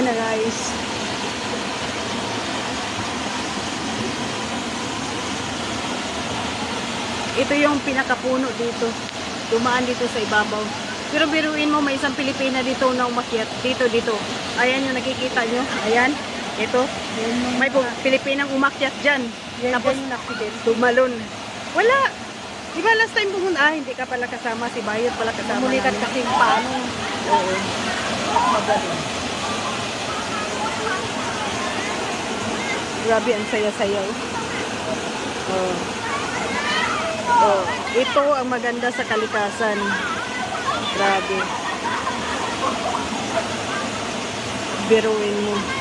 Ayan na guys. Ito yung pinakapuno dito. Dumaan dito sa ibabaw. Pero biruin mo, may isang Pilipina dito na umakyat. Dito. Ayan yung nakikita nyo. Ayan. Ito. May Pilipinang umakyat dyan. Tapos tumalon. Wala. Diba last time pumunta? Ah, hindi ka pala kasama. Si Bayot pala kasama. Mulikat kasi paano. Oo. Magaling. Grabe, ang saya-sayaw. Oh. Oh, ito ang maganda sa kalikasan. Grabe. Biruin mo.